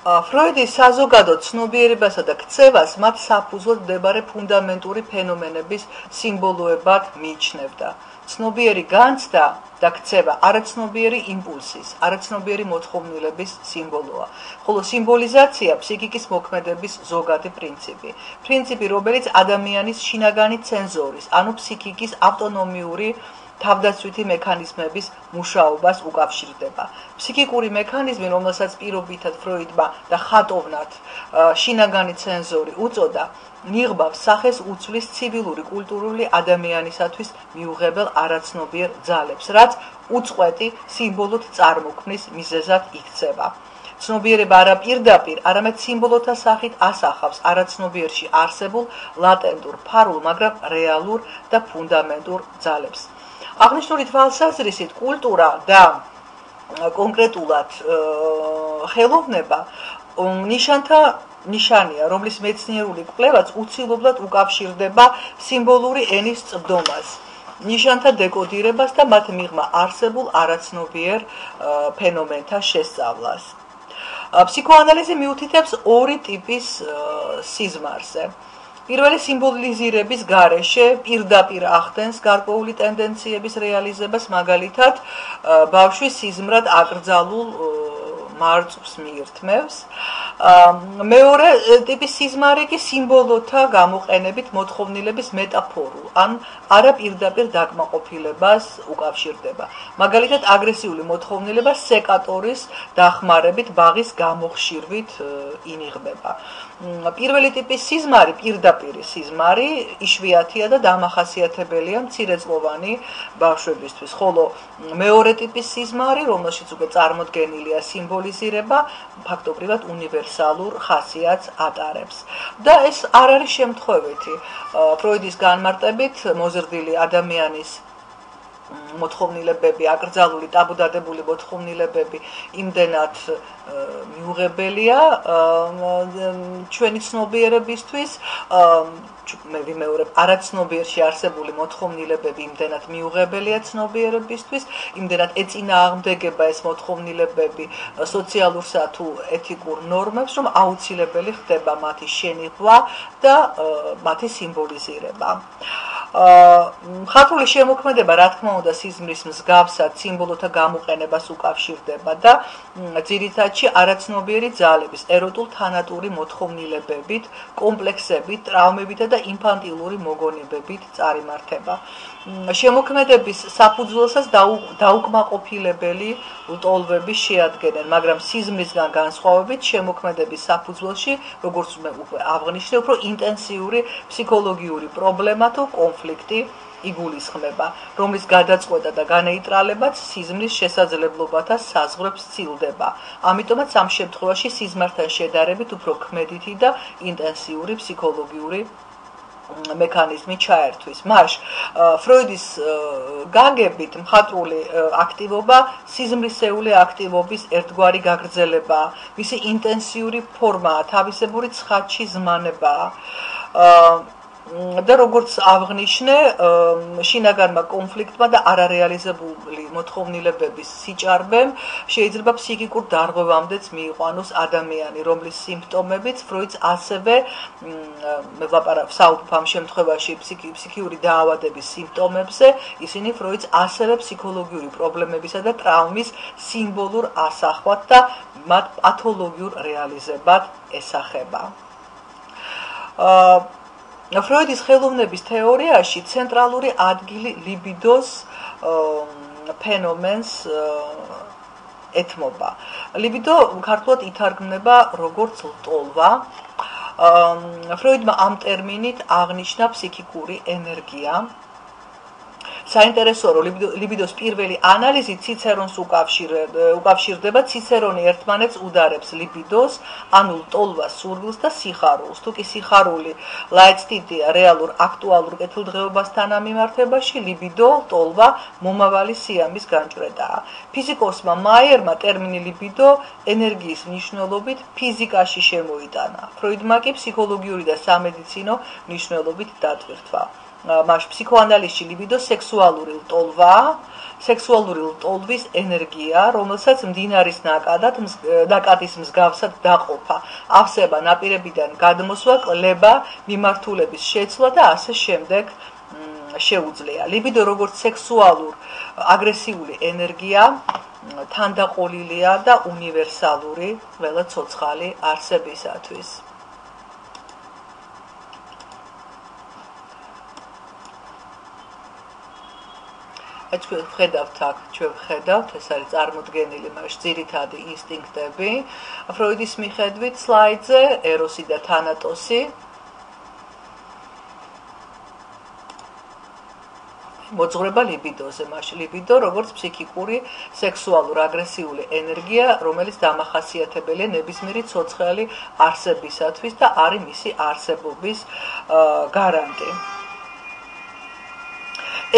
ფროიდის საზოგადო ცნობიერებასა და ქცევას მათ საფუძვლად მდებარე ფუნდამენტური ფენომენების სიმბოლოებად მიიჩნევდა. ცნობიერი განცდა და ქცევა არაცნობიერი იმპულსის, არაცნობიერი მოთხოვნილების სიმბოლოა, ხოლო სიმბოლიზაცია ფსიქიკის მოქმედების ზოგადი პრინციპი. პრინციპი, რომელიც ადამიანის შინაგანი ცენზორის, ანუ ფსიქიკის ავტონომიური თავდაცვითი მექანიზმების მუშაობას უკავშირდება. ფსიქიკური მექანიზმი, რომელსაც პირობითად ფროიდმა და ხატოვნად შინაგანი ცენზორი უწოდა, ნიღბავს სახეს უცვლის ცივილური კულტურული ადამიანისათვის მიუღებელ არაცნობიერ ძალებს, რაც უწყვეტი სიმბოლოდ წარმოქმნის მიზეზად იქცევა. ცნობიერება არა პირდაპირ, არამედ სიმბოლოთა სახით ასახავს არაცნობიერში არსებულ ლატენტურ, ფარულ, მაგრამ რეალურ და ფუნდამენტურ ძალებს. აღნიშნული თვალსაზრისით კულტურა და კონკრეტულად ხელოვნება ნიშანია, რომლის მეცნიერული კვლევაც უცილობლად უკავშირდება სიმბოლური ენის წვდომას, ნიშანთა დეკოდირებას და მათ მიღმა არსებულ არაცნობიერ ფენომენთა შესწავლას. ფსიქოანალიზი მიუთითებს ორი ტიპის სიზმარზე. პირველი სიმბოლიზირების გარეშე პირდაპირ ახდენს გარკვეული ტენდენციების რეალიზებას, მაგალითად, ბავშვის სიზმრად აკრძალულ მარწყვს მიირთმევს. მეორე ტიპის სიზმარი კი სიმბოლოთა გამოყენებით მოთხოვნილების მეტაფორულ, ან არაპირდაპირ დაკმაყოფილებას უკავშირდება. მაგალითად, აგრესიული მოთხოვნილება სეკატორის დახმარებით ბაღის გამოხშირვით ინიღბება. პირველი ტიპის სიზმარი, პირდაპირი სიზმარი, იშვიათია და დამახასიათებელია მცირეწლოვანი ბავშვებისთვის, ხოლო მეორე ტიპის სიზმარი, რომელშიც უკვე წარმოდგენილია სიმბოლიზირება, ფაქტობრივად უნივერსალურ ხასიათს ატარებს. და ეს არ არის შემთხვევითი. ფროიდის განმარტებით, მოზრდილი ადამიანის მოთხოვნილებები, აკრძალული, ტაბუდადებული მოთხოვნილებები იმდენად მიუღებელია ჩვენი ცნობიერებისთვის, მე ვიმეორებ, არაცნობიერში არსებული მოთხოვნილებები იმდენად მიუღებელია ცნობიერებისთვის, იმდენად ეწინააღმდეგება ეს მოთხოვნილებები სოციალურსა თუ ეთიკურ ნორმებს, რომ აუცილებელი ხდება მათი შენიღვა და მათი სიმბოლიზირება. მხატვრული შემოქმედება, რა თქმა უნდა, სიზმრის მსგავსად სიმბოლოთა გამოყენებას უკავშირდება და ძირითადში არაცნობიერი ძალების, ეროტულ თანატური მოთხოვნილებებით, კომპლექსებით, ტრაუმებითა და ინფანტილური მოგონებებით წარიმართება. შემოქმედების საფუძველსაც დაუკმაყოფილებელი ლტოლვები შეადგენენ, მაგრამ სიზმრისგან განსხვავებით შემოქმედების საფუძველში, როგორც უკვე აღნიშნე, უფრო ინტენსიური ფსიქოლოგიური პრობლემა თუ კონფლიქტი იგულისხმება, რომლის გადაწყვეტა და განეიტრალებაც სიზმრის შესაძლებლობათა საზღვრებს სცილდება. ამიტომაც ამ შემთხვევაში სიზმართან შედარებით უფრო ქმედითი და ინტენსიური ფსიქოლოგიური მექანიზმი ჩაერთვის. მას ფროიდის გაგებით მხატვრული აქტივობა სიზმრისეული აქტივობის ერთგვარი გაგრძელებაა, მისი ინტენსიური ფორმაა, თავისებური ცხადში ზმანებაა. და როგორც აღნიშნე, შინაგანმა კონფლიქტმა და არარეალიზებული მოთხოვნილებების სიჭარბემ შეიძლება ფსიქიკურ დარღვევამდეც მიიყვანოს ადამიანი, რომლის სიმპტომებიც ფროიდს ასევე ვსაუბრობ ამ შემთხვევაში ფსიქიური დაავადების სიმპტომებზე, ისინი ფროიდს ასევე ფსიქოლოგიური პრობლემებისა და ტრაუმის სიმბოლურ ასახვად და მათ პათოლოგიურ რეალიზებად ესახება. ფროიდის ხელოვნების თეორიაში ცენტრალური ადგილი ლიბიდოს ფენომენს ეთმობა. ლიბიდო ქართულად ითარგმნება როგორც ლტოლვა. ფროიდმა ამ ტერმინით აღნიშნა ფსიქიკური ენერგია. საინტერესოა, რომ ლიბიდოს პირველი ანალიზი ციცერონს უკავშირდება, ციცერონი ერთმანეთს udარებს ლიბიდოს, ანუ ლტოლვას, სურვილს და სიხარულს. თუ კი სიხარული ლაეცდიდია რეალურ აქტუალურ კეთილდღეობასთან ამიმართებაში, ლიბიდო, ლტოლვა მომავალი სიამის განჭვრეტაა. ფიზიკოსმა მაიერმა ტერმინი ლიბიდო ენერგიის მნიშვნელობით ფიზიკაში შემოიტანა. ფროიდმა კი ფსიქოლოგიური და სამედიცინო მნიშვნელობით დატვირთვა. მაშ ფსიქოანალიზში ლიბიდო სექსუალური ლტოლვაა, სექსუალური ლტოლვის ენერგია, რომელსაც მდინარის ნაკადის მსგავსად დაყოფა, ავსება, ნაპირებიდან გადმოსვა, კლება, მიმართულების შეცვლა და ასე შემდეგ შეუძლია. ლიბიდო როგორც სექსუალურ აგრესიული ენერგია თანდაყოლილია და უნივერსალური ყველა ცოცხალი არსებისათვის. ჩვენ ვხედავთ აქ, ეს არის წარმოდგენილი მასში ძირითადი ინსტინქტები. ფროიდის მიხედვით სლაიდზე ეროსი და თანატოსი. მოძღვრება ლიბიდოზე, მასში ლიბიდო როგორც ფსიქიკური, სექსუალურ აგრესიული ენერგია, რომელიც დამახასიათებელია ნებისმიერი ცოცხალი არსებისათვის და არის მისი არსებობის გარანტი.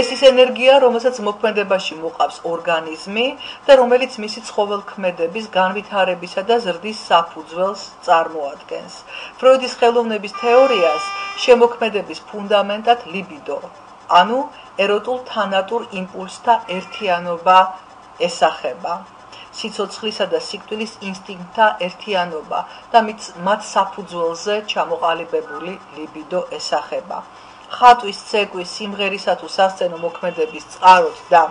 ეს ის ენერგია, რომელსაც მოქმედებაში მოყავს ორგანიზმი და რომელიც მისი ცხოველქმედების განვითარებისა და ზრდის საფუძველს წარმოადგენს. ფროიდის ხელოვნების თეორიას შემოქმედების ფუნდამენტად ლიბიდო, ანუ ეროტულ თანატურ იმპულსთა ერთიანობა ესახება. სიცოცხლისა და სიკვდილის ინსტინქტთა ერთიანობა და მათ საფუძველზე ჩამოყალიბებული ლიბიდო ესახება. ხატვის, ცეკვის, სიმღერისა თუ სასცენო მოქმედების წყაროდ და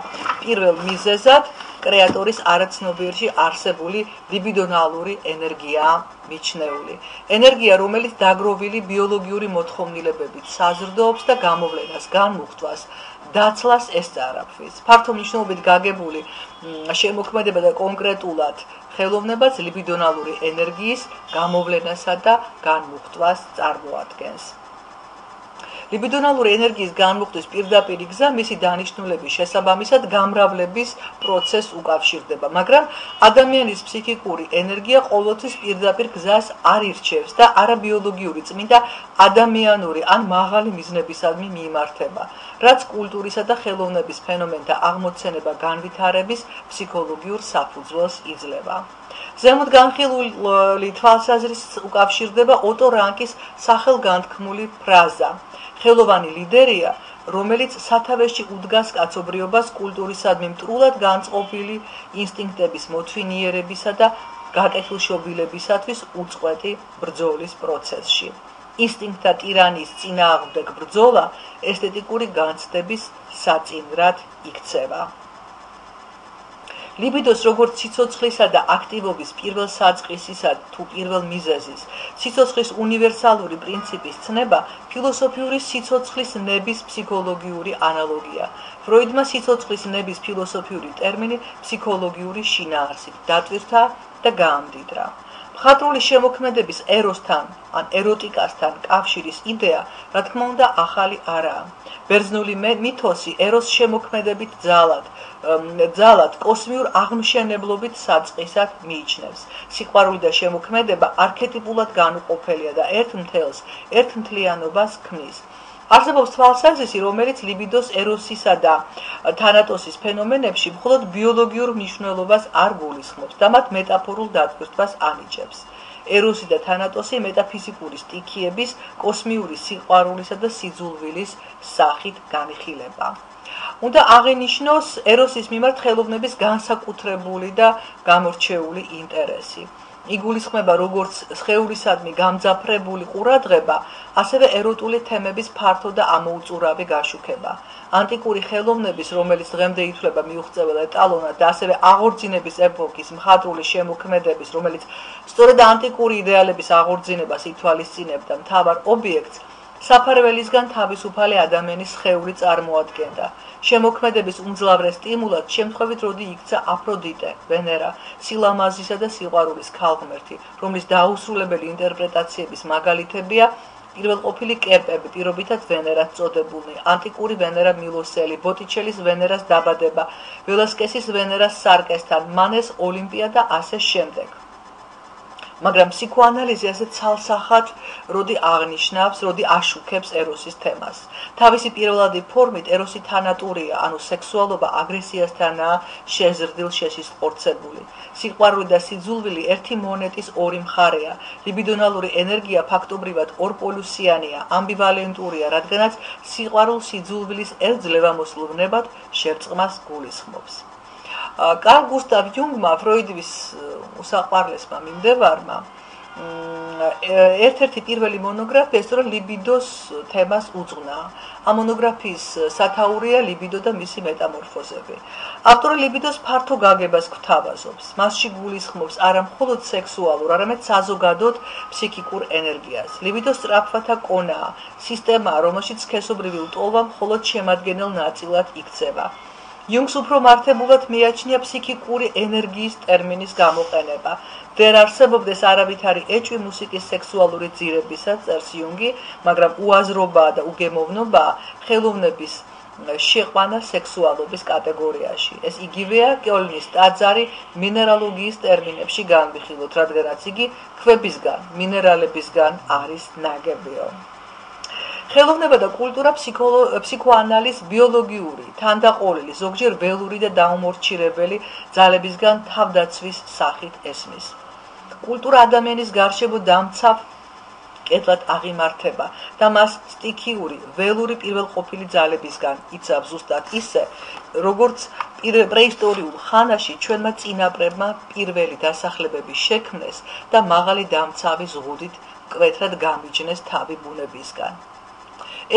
პირველ მიზეზად კრეატორის არაცნობიერში არსებული ლიბიდონალური ენერგიაა მიჩნეული. ენერგია, რომელიც დაგროვილი ბიოლოგიური მოთხოვნილებებით საზრდოობს და გამოვლენას, განმუხტვას, დაცლას ესწარაფვის. ფართო მნიშვნელობით გაგებული შემოქმედება და კონკრეტულად ხელოვნებაც ლიბიდონალური ენერგიის გამოვლენასა და განმუხტვას წარმოადგენს. ლიბიდონალური ენერგიის განმუხტვის პირდაპირი გზა მისი დანიშნულების შესაბამისად გამრავლების პროცესს უკავშირდება, მაგრამ ადამიანის ფსიქიკური ენერგია ყოველთვის პირდაპირ გზას არ ირჩევს და არაბიოლოგიური წმინდა ადამიანური ან მაღალი მიზნებისადმი მიიმართება, რაც კულტურისა და ხელოვნების ფენომენთა აღმოცენება განვითარების ფსიქოლოგიურ საფუძველს იძლევა. ზემოთ განხილული თვალსაზრისით უკავშირდება ოტო რანკის სახელგანთქმული ფრაზა ხელოვანი ლიდერია, რომელიც სათავეში უდგას კაცობრიობას კულტურისადმი მტრულად განწყობილი ინსტინქტების მოთვინიერებისა და გაკეთილშობილებისათვის უწყვეტი ბრძოლის პროცესში. ინსტინქტთა ტირანის წინააღმდეგ ბრძოლა ესთეტიკური განცდების საწინრად იქცევა. ლიბიდოს როგორც სიცოცხლისა და აქტივობის პირველ საწყისისა თუ პირველ მიზეზის, სიცოცხლის უნივერსალური პრინციპის ცნება ფილოსოფიური სიცოცხლის ნების ფსიქოლოგიური ანალოგია. ფროიდმა სიცოცხლის ნების ფილოსოფიური ტერმინი ფსიქოლოგიური შინაარსით დატვირთა და გაამდიდრა. მხატვრული შემოქმედების ეროსთან ან ეროტიკასთან კავშირის იდეა, რა თქმა უნდა, ახალი არაა. ბერძნული მითოსი ეროს შემოქმედებით ძალად კოსმიურ აღმშენებლობით საწყისად მიიჩნევს. სიყვარული და შემოქმედება არქეტიპულად განუყოფელია და ერთ მთელს, ერთმთლიანობას ქმნის. არსებობს თვალსაზრისი, რომელიც ლიბიდოს ეროსისა და თანატოსის ფენომენებში მხოლოდ ბიოლოგიურ მნიშვნელობას არ გულისხმობს და მათ მეტაფორულ დატვირთვას ანიჭებს. ეროსი და თანატოსი მეტაფიზიკური სტიქიების, კოსმიური სიყვარულისა და სიძულვილის სახით განიხილება. უნდა აღინიშნოს ეროსის მიმართ ხელოვნების განსაკუთრებული და გამორჩეული ინტერესი. იგულისხმება როგორც სხეულისადმი გამძაფრებული ყურადღება, ასევე ეროტული თემების ფართო და ამოუწურავი გაშუქება. ანტიკური ხელოვნების, რომელიც დღემდე ითვლება მიუღწეվել ეტალონად და ასევე აღორძინების ეპოქის მხატვრული შემოქმედების, რომელიც სწორედ ანტიკური იდეალების აღორძინებას ითვალისწინებდა მთავარ ობიექტს, საფარველისგან თავისუფალი ადამიანის სხეული წარმოადგენდა. შემოქმედების უმძლავრეს სტიმულად შემთხვევით როდი იქცა აფროდიტე, ვენერა, სილამაზისა და სიყვარულის ქალღმერთი, რომლის დაუსრულებელი ინტერპრეტაციების მაგალითებია პირველყოფილი კერპები, პირობითად ვენერას წოდებულნი, ანტიკური ვენერა მილოსელი, ბოტიჩელის ვენერას დაბადება, ველასკესის ვენერას სარკესთან, მანეს ოლიმპია და ასე შემდეგ. მაგრამ ფსიქოანალიზი ასე ცალსახად როდი აღნიშნავს, როდი აშუქებს ეროსის თემას. თავისი პირველადი ფორმით ეროსი თანატურია, ანუ სექსუალობა აგრესიასთანაა შეზრდილ შესისყორცებული. სიყვარული და სიძულვილი ერთი მონეტის ორი მხარეა. ლიბიდონალური ენერგია ფაქტობრივად ორპოლუსიანია, ამბივალენტურია, რადგანაც სიყვარულ სიძულვილის ერთძლევამოსილ ვნებად შერწყმას გულისხმობს. კარლ გუსტავ იუნგმა, ფროიდის უსაყვარლესმა მიმდევარმა, ერთ-ერთი პირველი მონოგრაფია სწორედ ლიბიდოს თემას უძღვნა. ამ მონოგრაფიის სათაურია ლიბიდო და მისი მეტამორფოზები. ავტორი ლიბიდოს ფართო გაგებას გვთავაზობს. მასში გულისხმობს არა მხოლოდ სექსუალურ, არამედ საზოგადოდ ფსიქიკურ ენერგიას. ლიბიდო სწრაფვათა კონაა, სისტემაა, რომელშიც სქესობრივი ლტოლვა მხოლოდ შემადგენელ ნაწილად იქცევა. იუნგს უფრო მართებულად მიაჩნია ფსიქიკური ენერგიის ტერმინის გამოყენება. ვერ არსებობდეს არავითარი ეჭვი მუსიკის სექსუალური ძირებისა, წერს იუნგი, მაგრამ უაზრობაა და უგემოვნობაა ხელოვნების შეყვანა სექსუალობის კატეგორიაში. ეს იგივეა კეოლნის ტაძარი მინერალოგიის ტერმინებში განვიხილოთ, რადგანაც იგი ქვებისგან, მინერალებისგან არის ნაგებიო. ხელოვნება და კულტურა ფსიქოანალიზ ბიოლოგიური, თანდაყოლილი, ზოგჯერ ველური და დაუმორჩილებელი ძალებისგან თავდაცვის სახით ესმის. კულტურა ადამიანის გარშემო დამცავ კეთლად აღიმართება და მას სტიქიური, ველური პირველყოფილი ძალებისგან იცავს ზუსტად ისე, როგორც პრეისტორიულ ხანაში ჩვენმა წინაპრებმა პირველი დასახლებები შექმნეს და მაღალი დამცავი ზღუდით მკვეთრად გამიჯნეს თავი ბუნებისგან.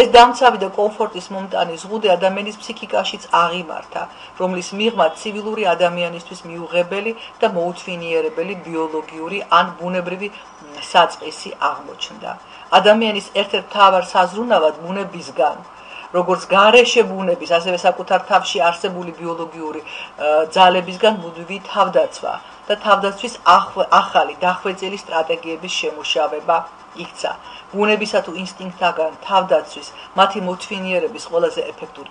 ეს დამცავი და კომფორტის მომტანი ზღუდი ადამიანის ფსიქიკაშიც აღიმართა, რომლის მიღმა ცივილური ადამიანისთვის მიუღებელი და მოუთვინიერებელი ბიოლოგიური ან ბუნებრივი საწყისი აღმოჩნდა. ადამიანის ერთ-ერთ მთავარ საზრუნავად ბუნებისგან, როგორც გარეშე ბუნების, ასევე საკუთარ თავში არსებული ბიოლოგიური ძალებისგან მუდმივი თავდაცვა და თავდაცვის ახალი დახვეწილი სტრატეგიების შემუშავება იქცა. ბუნებისა თუ ინსტინქტაგან თავდაცვის, მათი მოთვინიერების ყველაზე ეფექტურ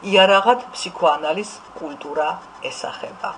იარაღად ფსიქოანალიზ კულტურა ესახება.